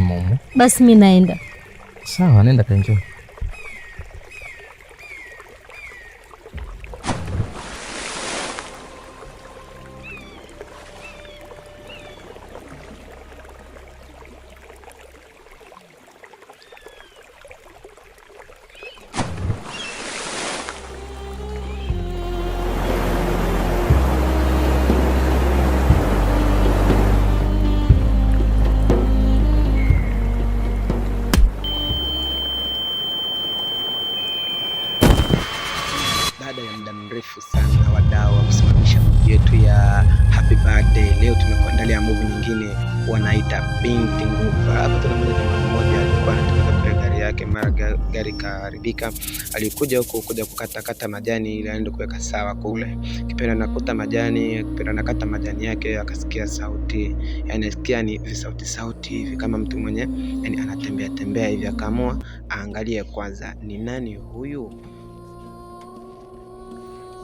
salama huko. Basi mimi naenda. Sawa, nenda kanjo. Baada ya muda mrefu sana wadau wa kusimamisha movie yetu ya Happy Birthday, leo tumekuandalia movie nyingine wanaita Binti Nguva. Hapa tunamwona jamaa mmoja alikuwa anataka kupeleka gari yake, mara gari kaharibika. Alikuja huko kuja kukata majani ili aende kuweka sawa kule. Kipenda nakata majani yake, akasikia sauti. Yaani asikia ni sauti hivi kama mtu mwenye yani anatembea hivi, akaamua aangalie kwanza ni nani huyu.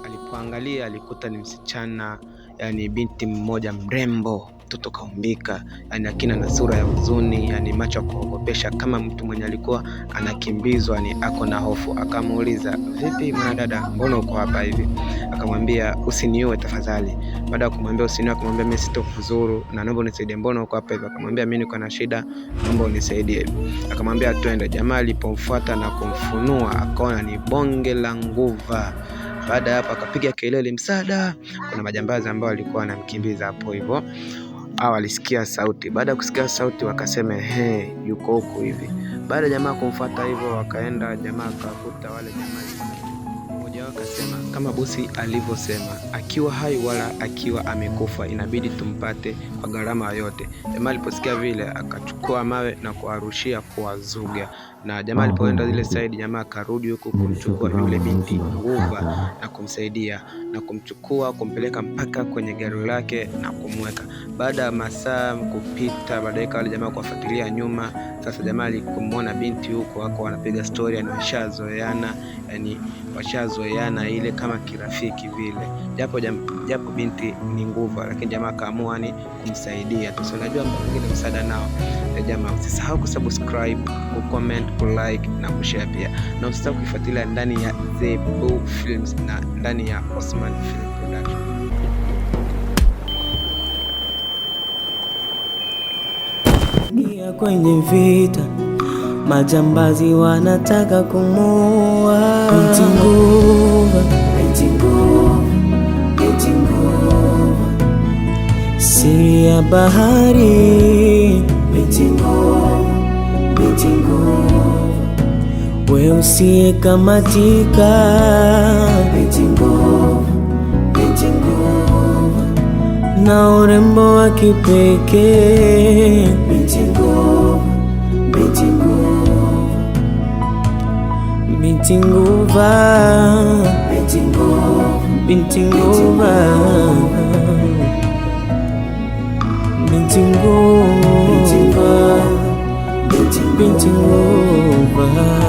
Alipoangalia alikuta ni msichana, yani binti mmoja mrembo, mtoto kaumbika, yani akina na sura ya huzuni, yani macho kuogopesha kama mtu mwenye alikuwa anakimbizwa, ni ako na hofu. Akamuuliza, vipi mwanadada, mbona uko hapa hivi? Akamwambia, usiniue tafadhali. Baada ya kumwambia usiniue, akamwambia mimi sitokuzuru na naomba unisaidie, mbona uko hapa hivi? Akamwambia mimi niko na shida, naomba unisaidie. Akamwambia twende. Jamaa alipomfuata na kumfunua, akaona ni bonge la nguva. Baada hapo akapiga kelele msaada. Kuna majambazi ambao walikuwa wanamkimbiza hapo hivyo. Hao walisikia sauti. Baada ya kusikia sauti wakasema yuko huko hivi. Baada jamaa kumfuata hivyo wakaenda, jamaa akakuta wale jamaa. Mmoja wao akasema kama bosi alivyosema, akiwa hai wala akiwa amekufa inabidi tumpate kwa gharama yote. Jamaa aliposikia vile akachukua mawe na kuwarushia kuwazuga. Na jamaa alipoenda zile side, jamaa akarudi huko kumchukua yule binti Nguva na kumsaidia na kumchukua kumpeleka mpaka kwenye gari lake na kumweka. Baada ya masaa kupita, baadaye wale jamaa kuwafuatilia nyuma. Sasa jamaa alikumwona binti huko wako wanapiga story, na washazoeana ile kama kirafiki vile. Japo binti ni Nguva, lakini jamaa kaamua ni kumsaidia. Sasa unajua mwingine msaada nao. Jamaa usisahau kusubscribe, kucomment, kulike na kushare pia. Na usisahau kufuatilia ndani ya The Book Films na ndani ya Osman Film Production. Nia kwenye vita, majambazi wanataka kumuua. Binti Nguva, Binti Nguva, Binti Nguva, siri ya bahari. Binti Nguva, Binti Nguva, we usiyekamatika. Binti Nguva, Binti Nguva, na urembo wa kipekee. Binti Nguva, Binti Nguva, Binti Nguva, Binti Nguva, Binti Nguva, Binti Nguva, Binti Nguva.